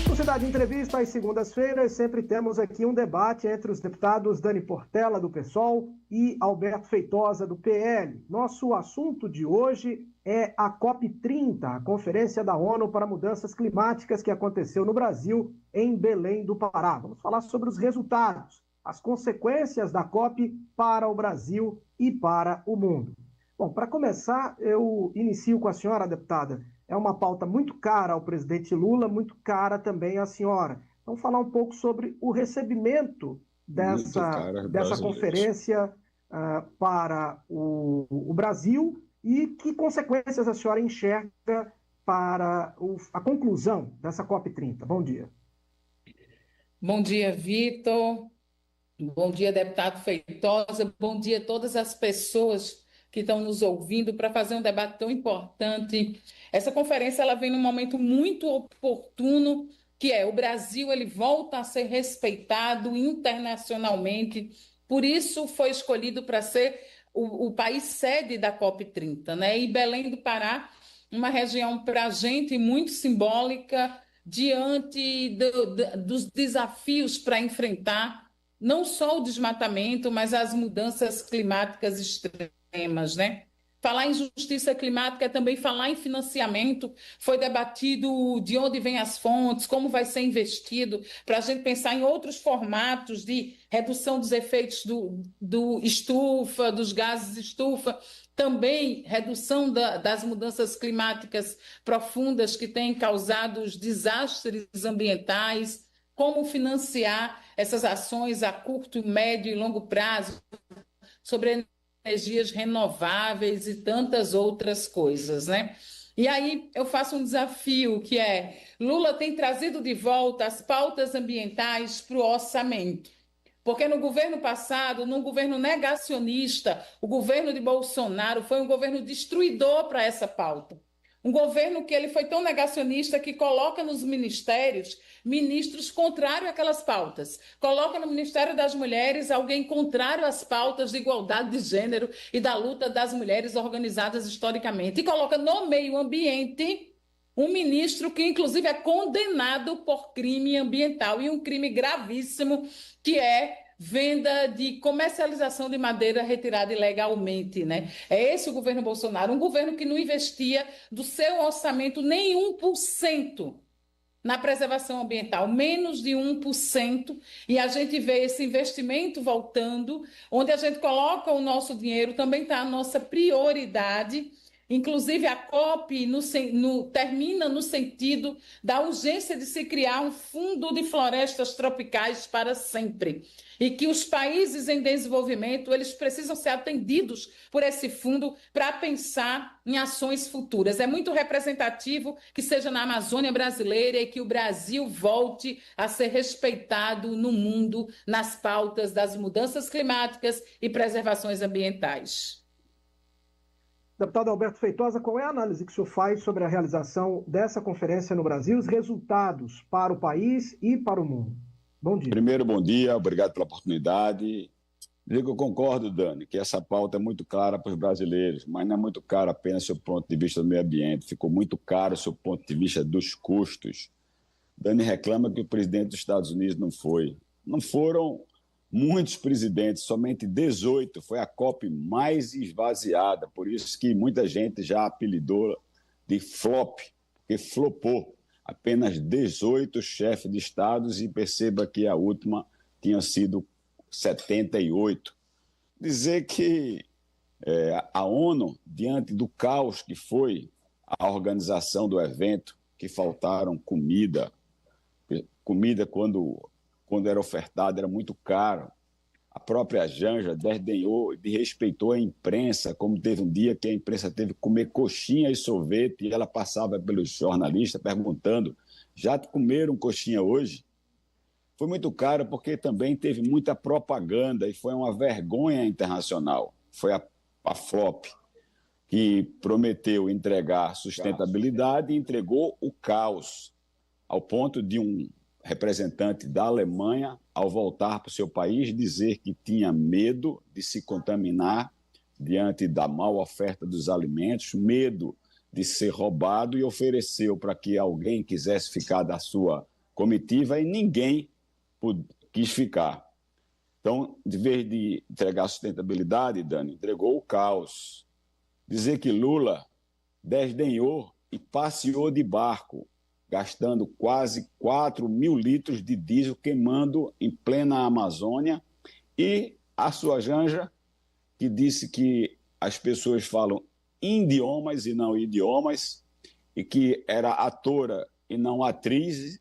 No Cidade Entrevista, às segundas-feiras, sempre temos aqui um debate entre os deputados Dani Portela, do PSOL, e Alberto Feitosa, do PL. Nosso assunto de hoje é a COP30, a Conferência da ONU para Mudanças Climáticas, que aconteceu no Brasil, em Belém do Pará. Vamos falar sobre os resultados, as consequências da COP para o Brasil e para o mundo. Bom, para começar, eu inicio com a senhora, deputada. É uma pauta muito cara ao presidente Lula, muito cara também à senhora. Vamos falar um pouco sobre o recebimento dessa conferência para o Brasil e que consequências a senhora enxerga para a conclusão dessa COP30. Bom dia. Bom dia, Vitor. Bom dia, deputado Feitosa. Bom dia a todas as pessoas que estão nos ouvindo para fazer um debate tão importante. Essa conferência ela vem num momento muito oportuno, que é o Brasil ele volta a ser respeitado internacionalmente. Por isso foi escolhido para ser o país sede da COP30, né? E Belém do Pará, uma região para a gente muito simbólica diante dos desafios para enfrentar não só o desmatamento, mas as mudanças climáticas extremas, né? Falar em justiça climática é também falar em financiamento. Foi debatido de onde vêm as fontes, como vai ser investido, para a gente pensar em outros formatos de redução dos efeitos do estufa, dos gases estufa, também redução das mudanças climáticas profundas que têm causado os desastres ambientais, como financiar essas ações a curto, médio e longo prazo sobre energias renováveis e tantas outras coisas, né? E aí eu faço um desafio que é: Lula tem trazido de volta as pautas ambientais para o orçamento. Porque no governo passado, num governo negacionista, o governo de Bolsonaro foi um governo destruidor para essa pauta. Um governo que ele foi tão negacionista que coloca nos ministérios ministros contrários àquelas pautas. Coloca no Ministério das Mulheres alguém contrário às pautas de igualdade de gênero e da luta das mulheres organizadas historicamente. E coloca no meio ambiente um ministro que, inclusive, é condenado por crime ambiental e um crime gravíssimo, que é venda de comercialização de madeira retirada ilegalmente, né? É esse o governo Bolsonaro, um governo que não investia do seu orçamento nem 1% na preservação ambiental, menos de 1%, e a gente vê esse investimento voltando, onde a gente coloca o nosso dinheiro, também está a nossa prioridade. Inclusive, a COP termina no sentido da urgência de se criar um fundo de florestas tropicais para sempre. E que os países em desenvolvimento eles precisam ser atendidos por esse fundo para pensar em ações futuras. É muito representativo que seja na Amazônia brasileira e que o Brasil volte a ser respeitado no mundo nas pautas das mudanças climáticas e preservações ambientais. Deputado Alberto Feitosa, qual é a análise que o senhor faz sobre a realização dessa conferência no Brasil, os resultados para o país e para o mundo? Bom dia. Primeiro, bom dia, obrigado pela oportunidade. Digo que eu concordo, Dani, que essa pauta é muito clara para os brasileiros, mas não é muito cara apenas do seu ponto de vista do meio ambiente, ficou muito caro do seu ponto de vista dos custos. Dani reclama que o presidente dos Estados Unidos não foi. Não foram muitos presidentes, somente 18, foi a COP mais esvaziada, por isso que muita gente já apelidou de flop, porque flopou. Apenas 18 chefes de estados e perceba que a última tinha sido 78. Dizer que a ONU, diante do caos que foi a organização do evento, que faltaram comida quando era ofertada era muito caro. A própria Janja desdenhou e desrespeitou a imprensa, como teve um dia que a imprensa teve que comer coxinha e sorvete e ela passava pelos jornalistas perguntando: já comeram coxinha hoje? Foi muito caro porque também teve muita propaganda e foi uma vergonha internacional. Foi a FLOP, que prometeu entregar sustentabilidade e entregou o caos, ao ponto de um representante da Alemanha, ao voltar para o seu país, dizer que tinha medo de se contaminar diante da má oferta dos alimentos, medo de ser roubado e ofereceu para que alguém quisesse ficar da sua comitiva e ninguém quis ficar. Então, de vez de entregar sustentabilidade, Dani, entregou o caos. Dizer que Lula desdenhou e passeou de barco, gastando quase 4 mil litros de diesel queimando em plena Amazônia, e a sua Janja, que disse que as pessoas falam idiomas e não idiomas, e que era atora e não atriz,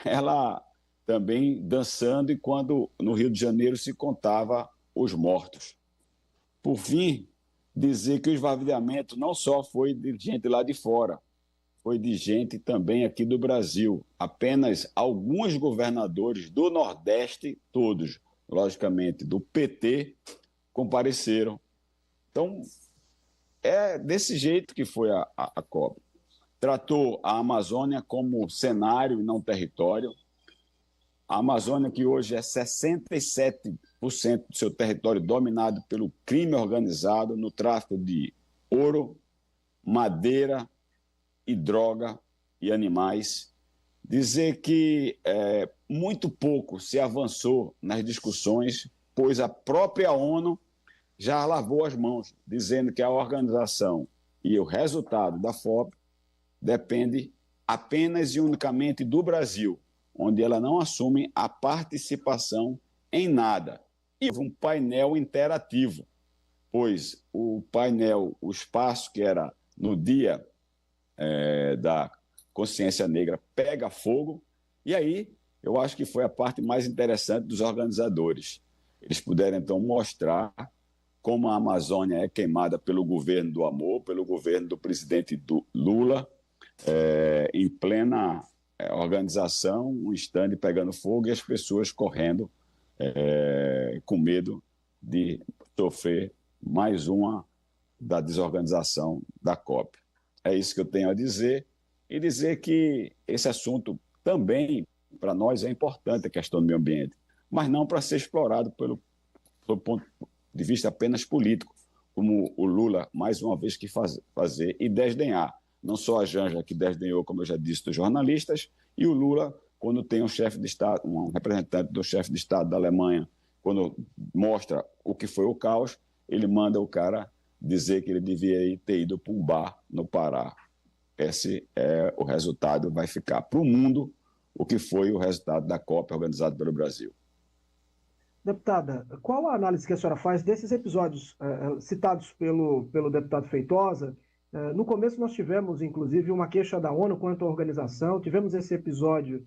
ela também dançando, e quando no Rio de Janeiro se contava os mortos. Por fim, dizer que o esvaziamento não só foi de gente lá de fora, foi de gente também aqui do Brasil. Apenas alguns governadores do Nordeste, todos, logicamente, do PT, compareceram. Então, é desse jeito que foi a COP. Tratou a Amazônia como cenário e não território. A Amazônia, que hoje é 67% do seu território dominado pelo crime organizado no tráfico de ouro, madeira e droga e animais. Dizer que muito pouco se avançou nas discussões, pois a própria ONU já lavou as mãos, dizendo que a organização e o resultado da FOP depende apenas e unicamente do Brasil, onde ela não assume a participação em nada. E um painel interativo, pois o painel, o espaço que era no dia da consciência negra, pega fogo, e aí eu acho que foi a parte mais interessante dos organizadores. Eles puderam, então, mostrar como a Amazônia é queimada pelo governo do amor, pelo governo do presidente Lula, em plena organização, um estande pegando fogo e as pessoas correndo com medo de sofrer mais uma da desorganização da COP. É isso que eu tenho a dizer, e dizer que esse assunto também, para nós, é importante, a questão do meio ambiente, mas não para ser explorado pelo ponto de vista apenas político, como o Lula, mais uma vez, quis fazer e desdenhar. Não só a Janja, que desdenhou, como eu já disse, dos jornalistas, e o Lula, quando tem um chefe de Estado, um representante do chefe de Estado da Alemanha, quando mostra o que foi o caos, ele manda o cara dizer que ele devia ter ido para um bar no Pará. Esse é o resultado, vai ficar para o mundo o que foi o resultado da COP organizada pelo Brasil. Deputada, qual a análise que a senhora faz desses episódios citados pelo deputado Feitosa? No começo nós tivemos, inclusive, uma queixa da ONU quanto à organização, tivemos esse episódio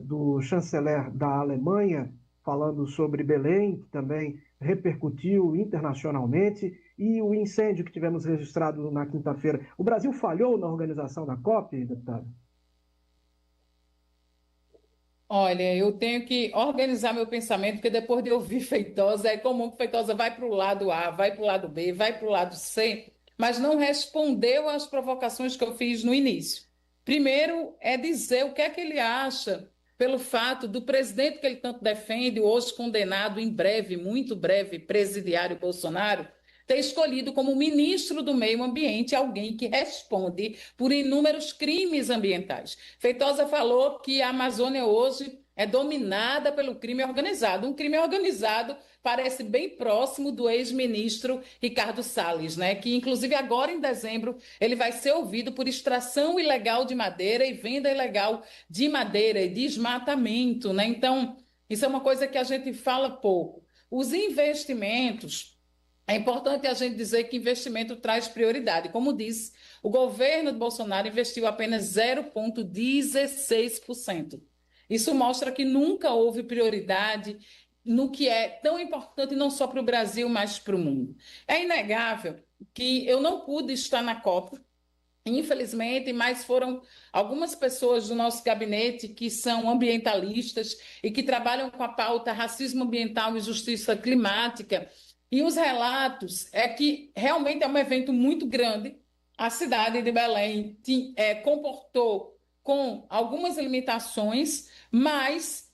do chanceler da Alemanha falando sobre Belém, que também repercutiu internacionalmente, e o incêndio que tivemos registrado na quinta-feira. O Brasil falhou na organização da COP, deputada? Olha, eu tenho que organizar meu pensamento, porque depois de ouvir Feitosa, é comum que Feitosa vai para o lado A, vai para o lado B, vai para o lado C, mas não respondeu às provocações que eu fiz no início. Primeiro é dizer o que é que ele acha pelo fato do presidente que ele tanto defende, hoje condenado em breve, muito breve, presidiário Bolsonaro, ter escolhido como ministro do Meio Ambiente alguém que responde por inúmeros crimes ambientais. Feitosa falou que a Amazônia hoje é dominada pelo crime organizado. Um crime organizado parece bem próximo do ex-ministro Ricardo Salles, né? Que inclusive agora em dezembro ele vai ser ouvido por extração ilegal de madeira e venda ilegal de madeira e desmatamento, né? Então, isso é uma coisa que a gente fala pouco. Os investimentos, é importante a gente dizer que investimento traz prioridade. Como disse, o governo de Bolsonaro investiu apenas 0,16%. Isso mostra que nunca houve prioridade no que é tão importante não só para o Brasil, mas para o mundo. É inegável que eu não pude estar na COP, infelizmente, mas foram algumas pessoas do nosso gabinete que são ambientalistas e que trabalham com a pauta racismo ambiental e justiça climática. E os relatos é que realmente é um evento muito grande. A cidade de Belém comportou com algumas limitações, mas,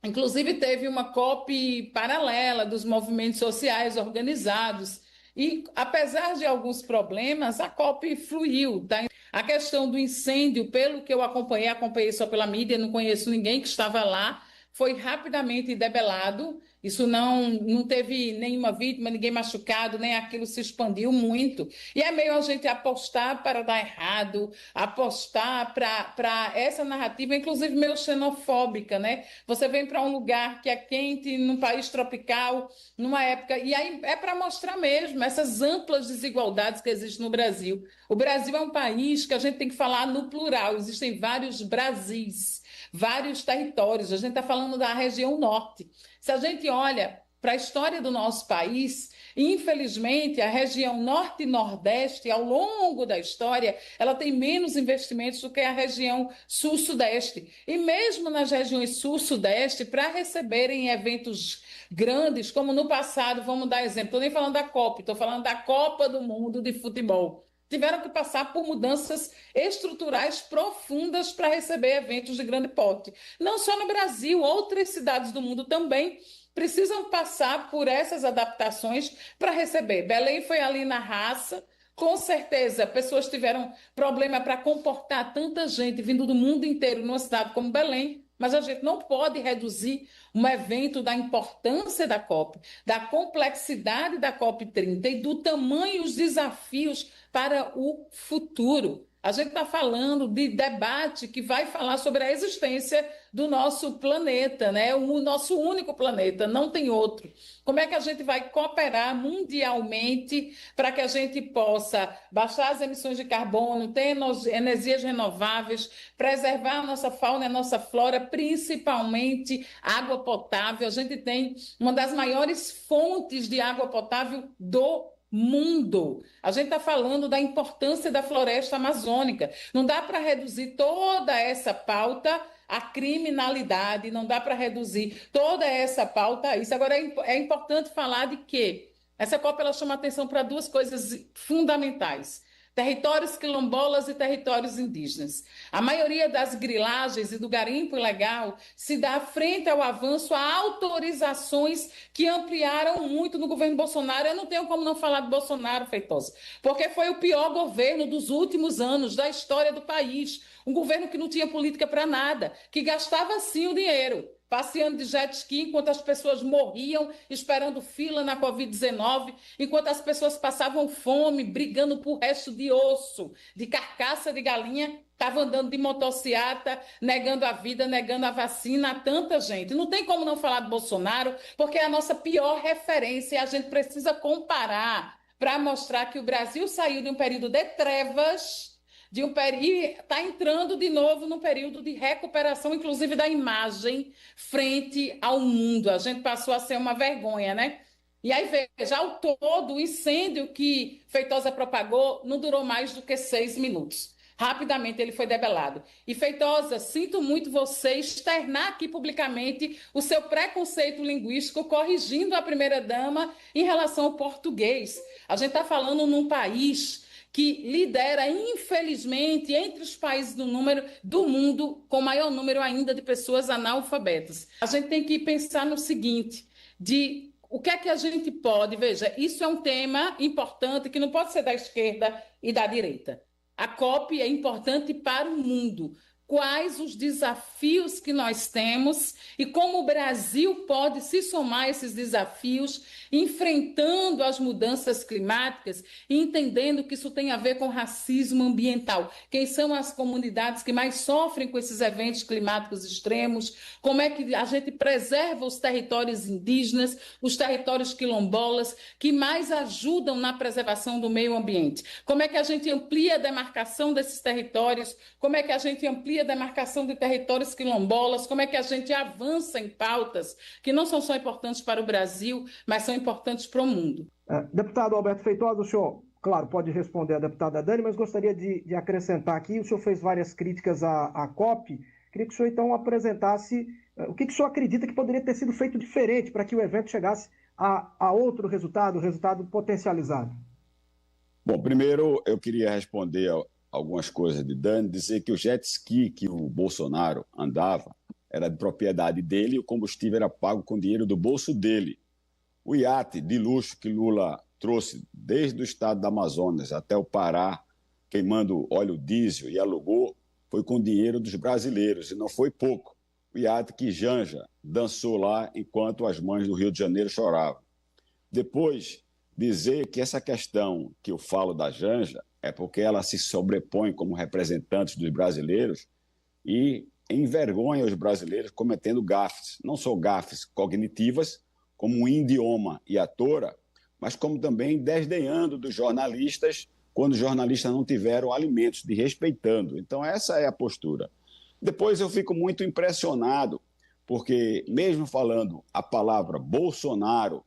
inclusive, teve uma COP paralela dos movimentos sociais organizados. E, apesar de alguns problemas, a COP fluiu. Tá? A questão do incêndio, pelo que eu acompanhei só pela mídia, não conheço ninguém que estava lá, foi rapidamente debelado. Isso não teve nenhuma vítima, ninguém machucado, nem aquilo se expandiu muito. E é meio a gente apostar para dar errado, apostar para essa narrativa, inclusive meio xenofóbica, né? Você vem para um lugar que é quente, num país tropical, numa época. E aí é para mostrar mesmo essas amplas desigualdades que existem no Brasil. O Brasil é um país que a gente tem que falar no plural, existem vários Brasis, vários territórios. A gente está falando da região norte. Se a gente olha para a história do nosso país, infelizmente, a região norte e nordeste, ao longo da história, ela tem menos investimentos do que a região sul-sudeste. E mesmo nas regiões sul-sudeste, para receberem eventos grandes, como no passado, vamos dar exemplo, estou nem falando da COP, estou falando da Copa do Mundo de Futebol. Tiveram que passar por mudanças estruturais profundas para receber eventos de grande porte. Não só no Brasil, outras cidades do mundo também precisam passar por essas adaptações para receber. Belém foi ali na raça, com certeza pessoas tiveram problema para comportar tanta gente vindo do mundo inteiro numa cidade como Belém, mas a gente não pode reduzir um evento da importância da COP, da complexidade da COP30 e do tamanho dos desafios para o futuro. A gente está falando de debate que vai falar sobre a existência do nosso planeta, né? O nosso único planeta, não tem outro. Como é que a gente vai cooperar mundialmente para que a gente possa baixar as emissões de carbono, ter energias renováveis, preservar a nossa fauna e a nossa flora, principalmente água potável? A gente tem uma das maiores fontes de água potável do mundo. A gente está falando da importância da floresta amazônica. Não dá para reduzir toda essa pauta à criminalidade, não dá para reduzir toda essa pauta a isso. Agora, é importante falar de que essa COP ela chama atenção para duas coisas fundamentais: territórios quilombolas e territórios indígenas. A maioria das grilagens e do garimpo ilegal se dá frente ao avanço a autorizações que ampliaram muito no governo Bolsonaro. Eu não tenho como não falar de Bolsonaro, Feitosa, porque foi o pior governo dos últimos anos da história do país. Um governo que não tinha política para nada, que gastava sim o dinheiro, passeando de jet ski enquanto as pessoas morriam, esperando fila na Covid-19, enquanto as pessoas passavam fome, brigando por resto de osso, de carcaça de galinha, estava andando de motociata, negando a vida, negando a vacina a tanta gente. Não tem como não falar de Bolsonaro, porque é a nossa pior referência e a gente precisa comparar para mostrar que o Brasil saiu de um período de trevas e está entrando de novo num período de recuperação, inclusive da imagem frente ao mundo. A gente passou a ser uma vergonha, né? E aí, veja, ao todo, o incêndio que Feitosa propagou não durou mais do que 6 minutos. Rapidamente ele foi debelado. E Feitosa, sinto muito você externar aqui publicamente o seu preconceito linguístico, corrigindo a primeira-dama em relação ao português. A gente está falando num país que lidera, infelizmente, entre os países do mundo com maior número ainda de pessoas analfabetas. A gente tem que pensar no seguinte, de o que é que a gente pode... Veja, isso é um tema importante que não pode ser da esquerda e da direita. A COP é importante para o mundo. Quais os desafios que nós temos e como o Brasil pode se somar a esses desafios, enfrentando as mudanças climáticas e entendendo que isso tem a ver com racismo ambiental. Quem são as comunidades que mais sofrem com esses eventos climáticos extremos? Como é que a gente preserva os territórios indígenas, os territórios quilombolas, que mais ajudam na preservação do meio ambiente? Como é que a gente amplia a demarcação desses territórios? Como é que a gente amplia a demarcação de territórios quilombolas? Como é que a gente avança em pautas que não são só importantes para o Brasil, mas são importantes para o mundo? Deputado Alberto Feitosa, o senhor, claro, pode responder a deputada Dani, mas gostaria de acrescentar aqui, o senhor fez várias críticas à COP, queria que o senhor então apresentasse o que o senhor acredita que poderia ter sido feito diferente para que o evento chegasse a outro resultado, resultado potencializado. Bom, primeiro eu queria responder algumas coisas de Dani, dizer que o jet ski que o Bolsonaro andava era de propriedade dele e o combustível era pago com dinheiro do bolso dele. O iate de luxo que Lula trouxe desde o estado do Amazonas até o Pará, queimando óleo diesel e alugou, foi com dinheiro dos brasileiros, e não foi pouco. O iate que Janja dançou lá enquanto as mães do Rio de Janeiro choravam. Depois, dizer que essa questão que eu falo da Janja é porque ela se sobrepõe como representante dos brasileiros e envergonha os brasileiros cometendo gafes, não só gafes cognitivas, como um idioma e atora, mas como também desdenhando dos jornalistas quando os jornalistas não tiveram alimentos, de respeitando. Então, essa é a postura. Depois eu fico muito impressionado, porque mesmo falando a palavra Bolsonaro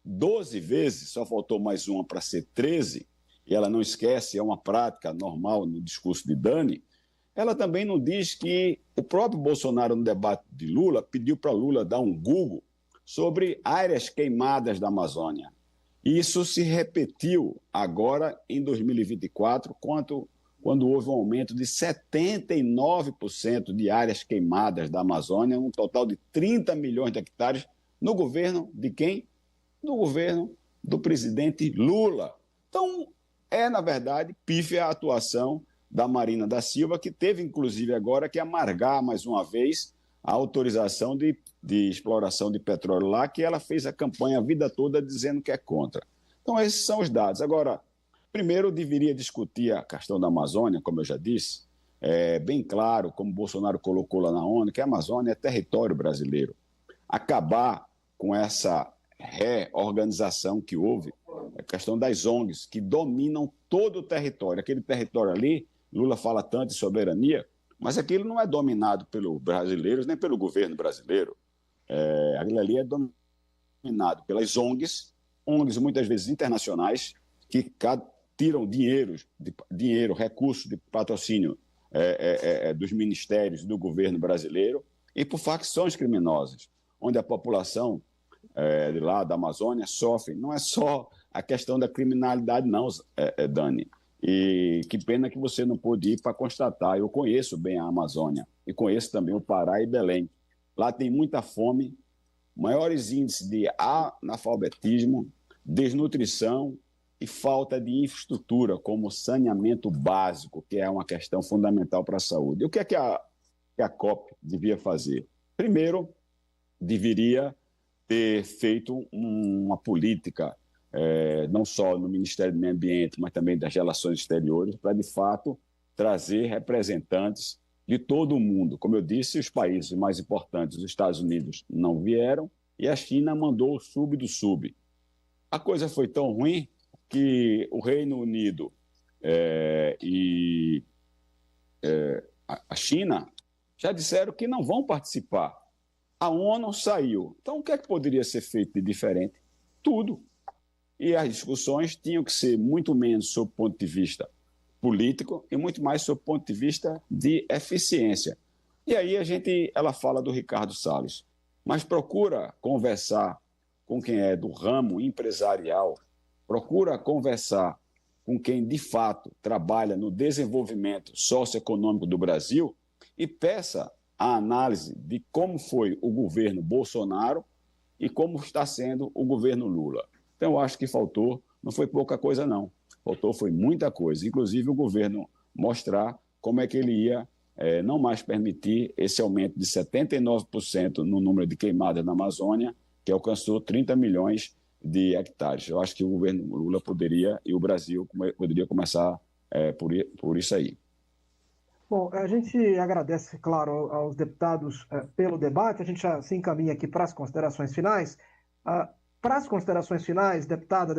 12 vezes, só faltou mais uma para ser 13, e ela não esquece, é uma prática normal no discurso de Dani, ela também não diz que o próprio Bolsonaro, no debate de Lula, pediu para Lula dar um Google sobre áreas queimadas da Amazônia. E isso se repetiu agora em 2024, quando houve um aumento de 79% de áreas queimadas da Amazônia, um total de 30 milhões de hectares, no governo de quem? No governo do presidente Lula. Então, na verdade, pífia a atuação da Marina da Silva, que teve, inclusive, agora que amargar mais uma vez a autorização de exploração de petróleo lá, que ela fez a campanha a vida toda dizendo que é contra. Então, esses são os dados. Agora, primeiro, deveria discutir a questão da Amazônia, como eu já disse, bem claro, como Bolsonaro colocou lá na ONU, que a Amazônia é território brasileiro. Acabar com essa reorganização que houve, a questão das ONGs, que dominam todo o território. Aquele território ali, Lula fala tanto de soberania, mas aquilo não é dominado pelos brasileiros, nem pelo governo brasileiro. Aquilo ali é dominado pelas ONGs muitas vezes internacionais, que tiram dinheiro, recursos de patrocínio dos ministérios do governo brasileiro e por facções criminosas, onde a população de lá da Amazônia sofre. Não é só a questão da criminalidade, não, Dani. E que pena que você não pôde ir para constatar. Eu conheço bem a Amazônia e conheço também o Pará e Belém. Lá tem muita fome, maiores índices de analfabetismo, desnutrição e falta de infraestrutura, como saneamento básico, que é uma questão fundamental para a saúde. E o que é que a COP devia fazer? Primeiro, deveria ter feito uma política, não só no Ministério do Meio Ambiente, mas também das Relações Exteriores, para, de fato, trazer representantes de todo o mundo. Como eu disse, os países mais importantes, os Estados Unidos, não vieram e a China mandou o sub do sub. A coisa foi tão ruim que o Reino Unido e a China já disseram que não vão participar. A ONU saiu. Então, o que é que poderia ser feito de diferente? Tudo. E as discussões tinham que ser muito menos sob o ponto de vista político e muito mais sob o ponto de vista de eficiência. E aí ela fala do Ricardo Salles, mas procura conversar com quem é do ramo empresarial, procura conversar com quem, de fato, trabalha no desenvolvimento socioeconômico do Brasil e peça a análise de como foi o governo Bolsonaro e como está sendo o governo Lula. Então, eu acho que faltou, não foi pouca coisa, não. Faltou, foi muita coisa. Inclusive, o governo mostrar como é que ele ia não mais permitir esse aumento de 79% no número de queimadas na Amazônia, que alcançou 30 milhões de hectares. Eu acho que o governo Lula poderia, e o Brasil poderia começar por isso aí. Bom, a gente agradece, claro, aos deputados pelo debate. A gente já se encaminha aqui para as considerações finais. Para as considerações finais, deputado,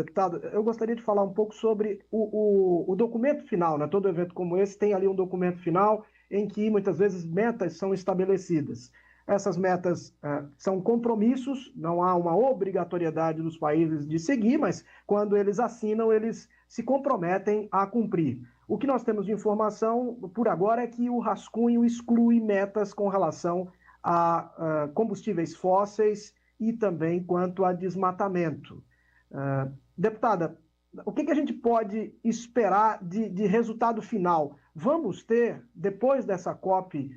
eu gostaria de falar um pouco sobre o documento final, né? Todo evento como esse tem ali um documento final em que muitas vezes metas são estabelecidas. Essas metas são compromissos, não há uma obrigatoriedade dos países de seguir, mas quando eles assinam, eles se comprometem a cumprir. O que nós temos de informação, por agora, é que o rascunho exclui metas com relação a combustíveis fósseis e também quanto a desmatamento. Deputada, o que a gente pode esperar de resultado final? Vamos ter, depois dessa COP,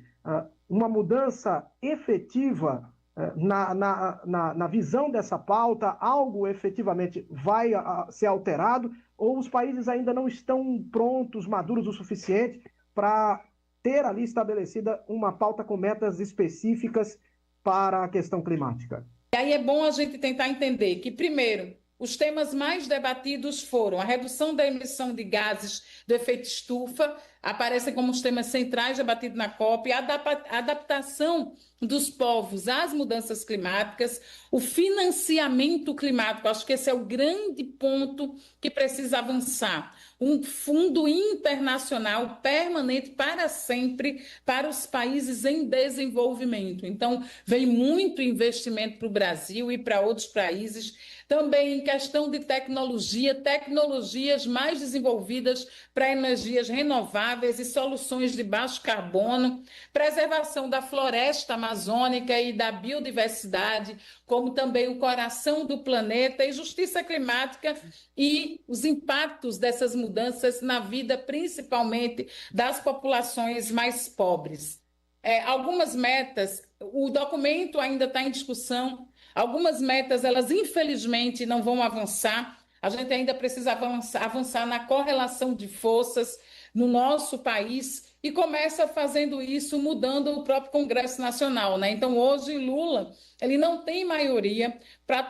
uma mudança efetiva na visão dessa pauta, algo efetivamente vai ser alterado, ou os países ainda não estão prontos, maduros o suficiente para ter ali estabelecida uma pauta com metas específicas para a questão climática? E aí é bom a gente tentar entender que, primeiro, os temas mais debatidos foram a redução da emissão de gases do efeito estufa, aparecem como os temas centrais debatidos na COP, a adaptação dos povos às mudanças climáticas, o financiamento climático, acho que esse é o grande ponto que precisa avançar. Um fundo internacional permanente para sempre para os países em desenvolvimento. Então, vem muito investimento para o Brasil e para outros países. Também em questão de tecnologia, tecnologias mais desenvolvidas para energias renováveis e soluções de baixo carbono, preservação da floresta amazônica e da biodiversidade, como também o coração do planeta e justiça climática e os impactos dessas mudanças na vida, principalmente das populações mais pobres. Algumas metas, o documento ainda está em discussão, algumas metas, elas infelizmente não vão avançar, a gente ainda precisa avançar na correlação de forças no nosso país e começa fazendo isso mudando o próprio Congresso Nacional, né? Então, hoje, Lula, ele não tem maioria para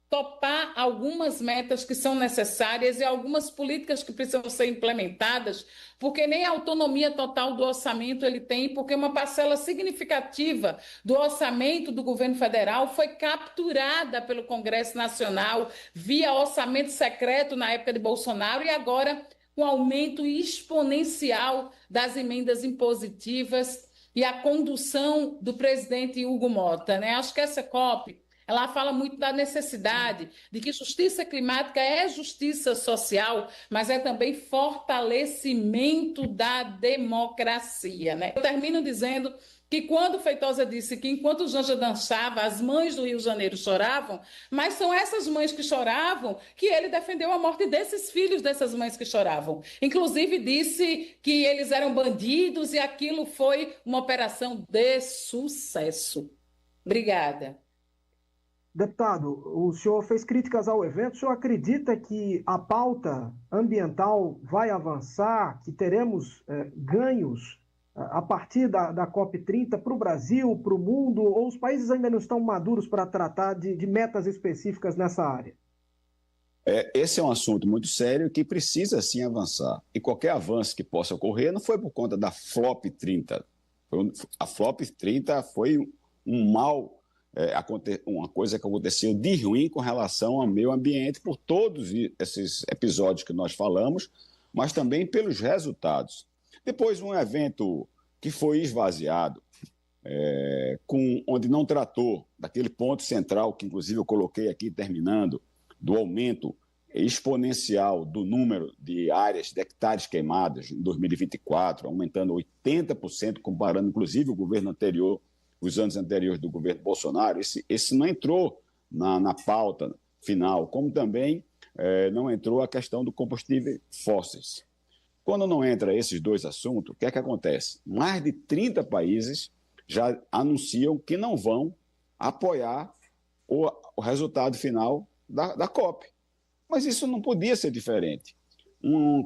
topar algumas metas que são necessárias e algumas políticas que precisam ser implementadas, porque nem a autonomia total do orçamento ele tem, porque uma parcela significativa do orçamento do governo federal foi capturada pelo Congresso Nacional via orçamento secreto na época de Bolsonaro e agora um aumento exponencial das emendas impositivas e a condução do presidente Hugo Mota, né? Acho que essa COP ela fala muito da necessidade de que justiça climática é justiça social, mas é também fortalecimento da democracia, né? Eu termino dizendo que quando Feitosa disse que enquanto Janja dançava, as mães do Rio de Janeiro choravam, mas são essas mães que choravam que ele defendeu a morte desses filhos dessas mães que choravam. Inclusive disse que eles eram bandidos e aquilo foi uma operação de sucesso. Obrigada. Deputado, o senhor fez críticas ao evento. O senhor acredita que a pauta ambiental vai avançar, que teremos ganhos a partir da COP30 para o Brasil, para o mundo, ou os países ainda não estão maduros para tratar de metas específicas nessa área? Esse é um assunto muito sério que precisa sim avançar. E qualquer avanço que possa ocorrer não foi por conta da FLOP 30. A FLOP 30 foi uma coisa que aconteceu de ruim com relação ao meio ambiente por todos esses episódios que nós falamos, mas também pelos resultados. Depois, um evento que foi esvaziado, onde não tratou daquele ponto central, que inclusive eu coloquei aqui terminando, do aumento exponencial do número de áreas de hectares queimadas em 2024, aumentando 80%, comparando inclusive o governo anterior, os anos anteriores do governo Bolsonaro. Esse não entrou na pauta final, como também não entrou a questão do combustível fósseis. Quando não entra esses dois assuntos, o que é que acontece? Mais de 30 países já anunciam que não vão apoiar o resultado final da COP. Mas isso não podia ser diferente.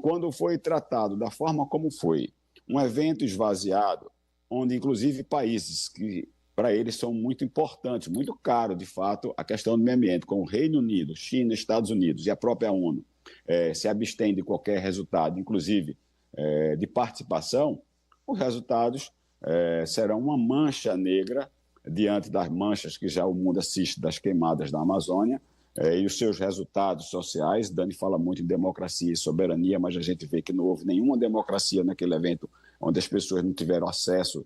Quando foi tratado da forma como foi, um evento esvaziado, onde inclusive países que para eles são muito importantes, muito caro, de fato, a questão do meio ambiente, como o Reino Unido, China, Estados Unidos e a própria ONU, se abstêm de qualquer resultado, inclusive de participação, os resultados serão uma mancha negra diante das manchas que já o mundo assiste das queimadas da Amazônia e os seus resultados sociais. Dani fala muito em democracia e soberania, mas a gente vê que não houve nenhuma democracia naquele evento onde as pessoas não tiveram acesso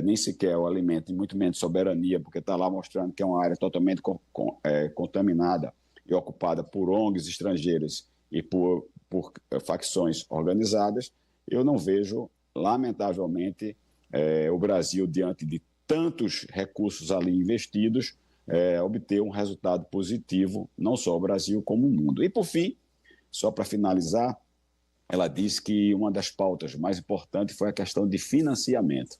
nem sequer ao alimento, e muito menos soberania, porque está lá mostrando que é uma área totalmente contaminada e ocupada por ONGs estrangeiras e por facções organizadas. Eu não vejo, lamentavelmente, o Brasil, diante de tantos recursos ali investidos, obter um resultado positivo, não só o Brasil, como o mundo. E, por fim, só para finalizar, ela disse que uma das pautas mais importantes foi a questão de financiamento.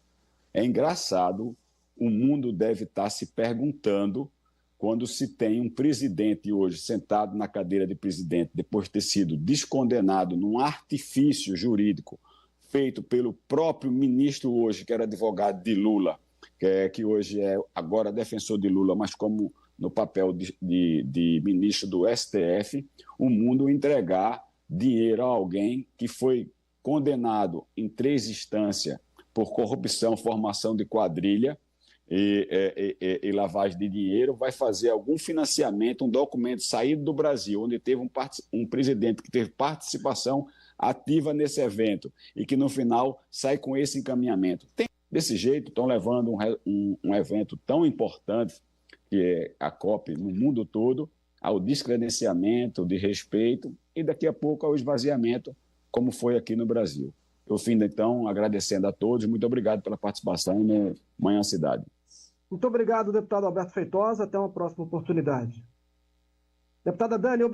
É engraçado o mundo deve estar se perguntando quando se tem um presidente hoje sentado na cadeira de presidente, depois de ter sido descondenado num artifício jurídico feito pelo próprio ministro hoje, que era advogado de Lula, que hoje é agora defensor de Lula, mas como no papel de ministro do STF, o mundo entregar dinheiro a alguém que foi condenado em 3 instâncias por corrupção, formação de quadrilha e lavagem de dinheiro, vai fazer algum financiamento, um documento saído do Brasil, onde teve um presidente que teve participação ativa nesse evento e que no final sai com esse encaminhamento. Desse jeito, estão levando um evento tão importante, que é a COP no mundo todo, ao descredenciamento, de respeito e daqui a pouco ao esvaziamento, como foi aqui no Brasil. Eu findo, então, agradecendo a todos. Muito obrigado pela participação no Manhã Cidade. Muito obrigado, deputado Alberto Feitosa. Até uma próxima oportunidade. Deputada Dani,